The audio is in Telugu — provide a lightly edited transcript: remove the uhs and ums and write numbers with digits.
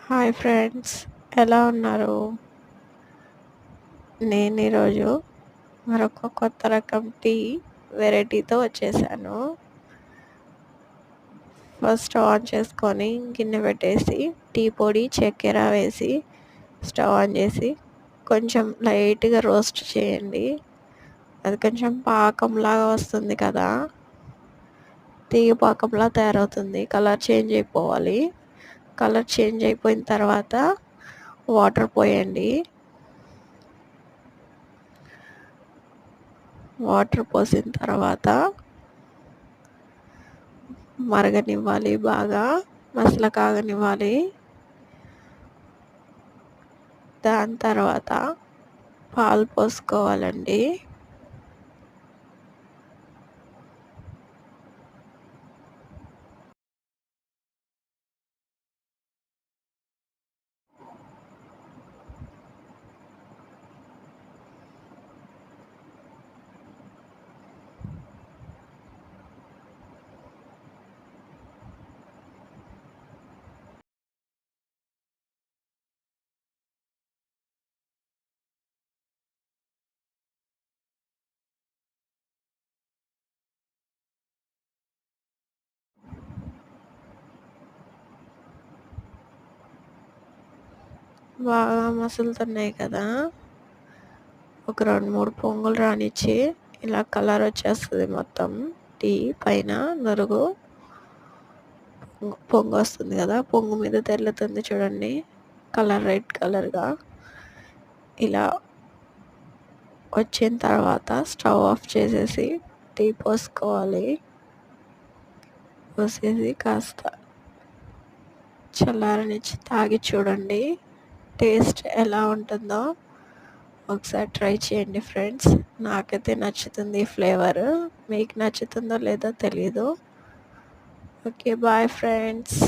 హాయ్ ఫ్రెండ్స్, ఎలా ఉన్నారు? నేను ఈరోజు మరొక కొత్త రకం టీ వెరైటీతో వచ్చేసాను. ఫస్ట్ స్టవ్ ఆన్ చేసుకొని గిన్నె పెట్టేసి టీ పొడి చక్కెర వేసి స్టవ్ ఆన్ చేసి కొంచెం లైట్గా రోస్ట్ చేయండి. అది కొంచెం పాకంలాగా వస్తుంది కదా, తీగ పాకంలా తయారవుతుంది. కలర్ చేంజ్ అయిపోవాలి. కలర్ చేంజ్ అయిపోయిన తర్వాత వాటర్ పోయండి. వాటర్ పోసిన తర్వాత మరగనివ్వాలి, బాగా మసల కాగనివ్వాలి. దాని తర్వాత పాలు పోసుకోవాలండి. బాగా మసులుతున్నాయి కదా, ఒక 2-3 పొంగులు రానిచ్చి ఇలా కలర్ వచ్చేస్తుంది. మొత్తం టీ పైన నురుగు పొంగు వస్తుంది కదా, పొంగు మీద తెల్లుతుంది చూడండి, కలర్ రెడ్ కలర్గా. ఇలా వచ్చిన తర్వాత స్టవ్ ఆఫ్ చేసేసి టీ పోసుకోవాలి. పోసేసి కాస్త చల్లారనిచ్చి తాగి చూడండి, టేస్ట్ ఎలా ఉంటుందో ఒకసారి ట్రై చేయండి ఫ్రెండ్స్. నాకైతే నచ్చుతుంది ఈ ఫ్లేవర్. మీకు నచ్చుతుందో లేదో తెలీదు. Okay, bye friends.